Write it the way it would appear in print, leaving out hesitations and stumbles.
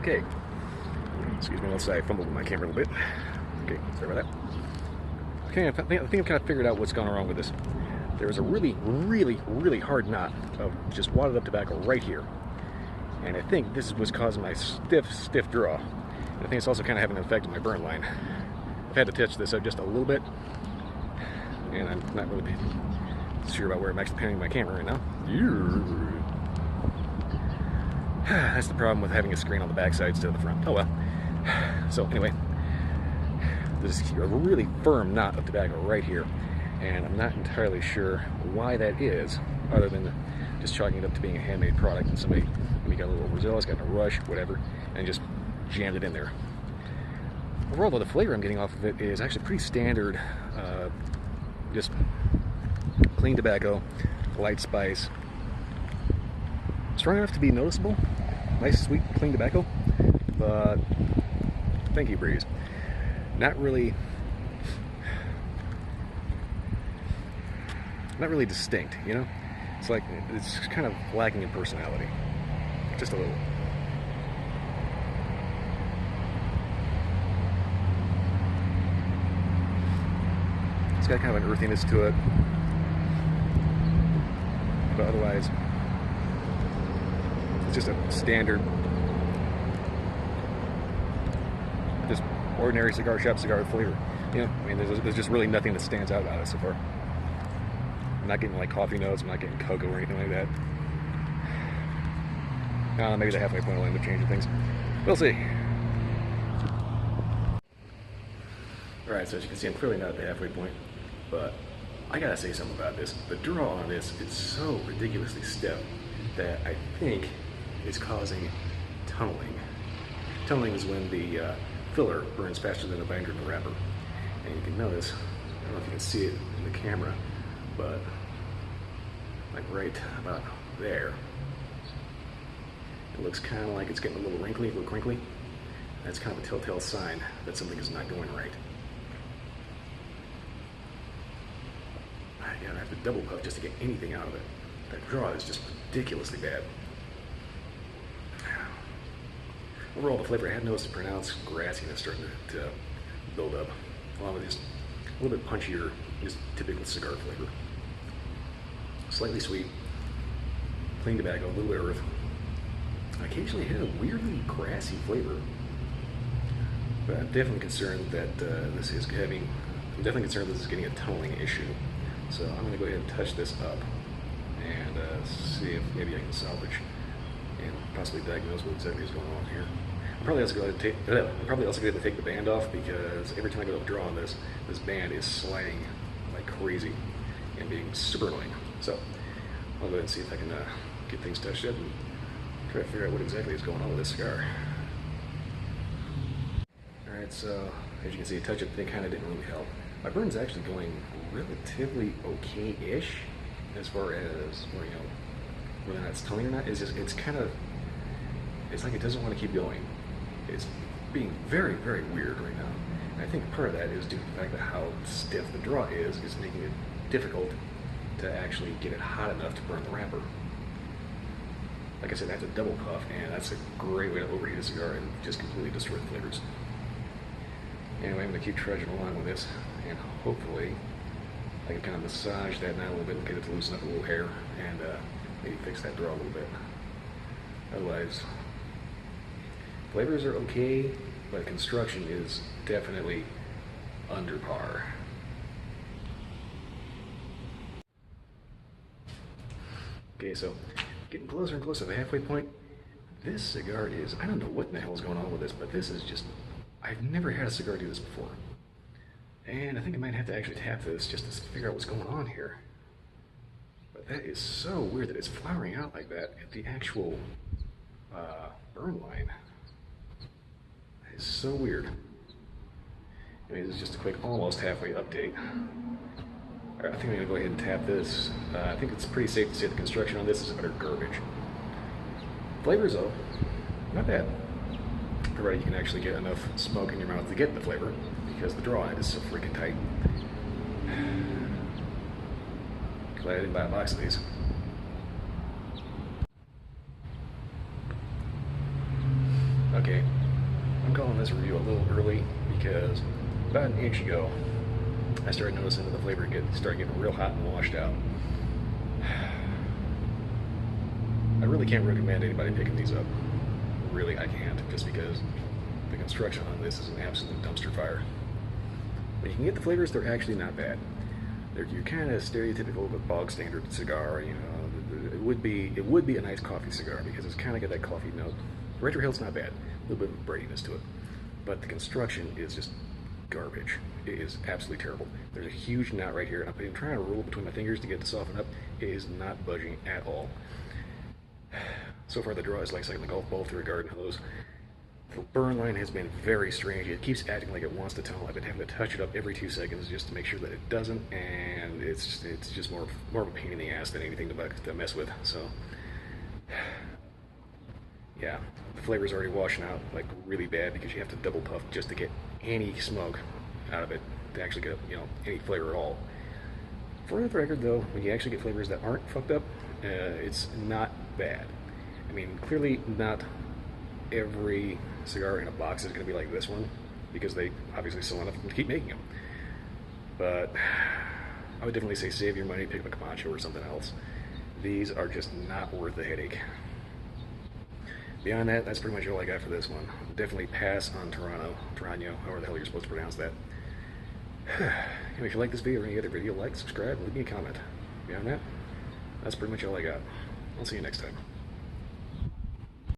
Okay. Excuse me, once I fumbled with my camera a little bit. Okay, sorry about that. Okay, I think I've kind of figured out what's going wrong with this. There was a really hard knot of just wadded up tobacco right here. And I think this is what's causing my stiff draw. And I think it's also kind of having an effect on my burn line. I've had to touch this up just a little bit. And I'm not really sure about where I'm actually panning my camera right now. That's the problem with having a screen on the back side instead of the front. Oh well. So anyway, there's a really firm knot of tobacco right here, and I'm not entirely sure why that is, other than just chalking it up to being a handmade product and somebody maybe got a little overzealous, got in a rush, whatever, and just jammed it in there. Overall, though, the flavor I'm getting off of it is actually pretty standard, just clean tobacco, light spice, strong enough to be noticeable, nice, sweet, clean tobacco, but thank you, Breeze. Not really distinct, you know? It's like, it's kind of lacking in personality. Just a little. It's got kind of an earthiness to it. But otherwise, it's just a standard, just ordinary cigar shop cigar flavor. You know, I mean, there's just really nothing that stands out about it so far. I'm not getting like coffee notes, I'm not getting cocoa or anything like that. Maybe the halfway point will end up changing things. We'll see. Alright, so as you can see, I'm clearly not at the halfway point, but I gotta say something about this. The draw on this is so ridiculously stiff that I think it's causing tunneling. Tunneling is when the filler burns faster than the binder in the wrapper. And you can notice, I don't know if you can see it in the camera, but like right about there, it looks kind of like it's getting a little wrinkly, a little crinkly. That's kind of a telltale sign that something is not going right. I have to double puff just to get anything out of it. That draw is just ridiculously bad. Overall, the flavor, I had noticed a pronounced grassiness starting to build up, along with just a little bit punchier, just typical cigar flavor. Slightly sweet, clean tobacco, a little bit of earth. Occasionally had a weirdly grassy flavor, but I'm definitely concerned that this is getting a tunneling issue. So I'm going to go ahead and touch this up and see if maybe I can salvage and possibly diagnose what exactly is going on here. I'm probably also going to take the band off, because every time I go to draw on this band is sliding like crazy and being super annoying. So I'll go ahead and see if I can get things touched up and try to figure out what exactly is going on with this cigar. Alright, so as you can see, a touch-up thing kind of didn't really help. My burn's actually going relatively okay-ish as far as, or, you know, whether or not it's tunneling or not. It's like it doesn't want to keep going. It's being very weird right now. And I think part of that is due to the fact that how stiff the draw is making it difficult to actually get it hot enough to burn the wrapper. Like I said, I have to double puff, and that's a great way to overheat a cigar and just completely destroy the flavors. Anyway, I'm going to keep trudging along with this, and hopefully I can kind of massage that now a little bit and get it to loosen up a little hair, and maybe fix that draw a little bit. Otherwise, flavors are okay, but construction is definitely under par. Okay, so getting closer and closer to the halfway point. This cigar is, I don't know what the hell is going on with this, but this is just, I've never had a cigar do this before. And I think I might have to actually tap this just to figure out what's going on here. But that is so weird that it's flowering out like that at the actual burn line. That is so weird. I mean, this is just a quick, almost halfway update. I think I'm going to go ahead and tap this. I think it's pretty safe to say the construction on this is utter garbage. Flavors though, not bad. Provided you can actually get enough smoke in your mouth to get the flavor, because the draw on it is so freaking tight. Glad I didn't buy a box of these. Okay, I'm calling this review a little early because about an inch ago, I started noticing that the flavor started getting real hot and washed out. I really can't recommend anybody picking these up. Really, I can't, just because the construction on this is an absolute dumpster fire. When you can get the flavors, they're actually not bad. You're kind of stereotypical of a bog standard cigar. You know, it would be a nice coffee cigar because it's kind of got that coffee note. Retro Hill's not bad, a little bit of breadiness to it, but the construction is just garbage. It is absolutely terrible. There's a huge knot right here, and I'm trying to roll between my fingers to get it to soften up. It is not budging at all. So far, the draw is like cycling a golf ball through a garden hose. The burn line has been very strange. It keeps acting like it wants to tunnel. I've been having to touch it up every 2 seconds just to make sure that it doesn't, and it's just more of a pain in the ass than anything to mess with. So, yeah, the flavor's already washing out like really bad because you have to double puff just to get any smoke out of it to actually get any flavor at all. For the record, though, when you actually get flavors that aren't fucked up, it's not bad. I mean, clearly not every cigar in a box is going to be like this one because they obviously sell enough to keep making them. But I would definitely say save your money, pick up a Camacho or something else. These are just not worth the headache. Beyond that, that's pretty much all I got for this one. Definitely pass on Torano, however the hell you're supposed to pronounce that. And if you like this video or any other video, like, subscribe, and leave me a comment. Beyond that, that's pretty much all I got. I'll see you next time.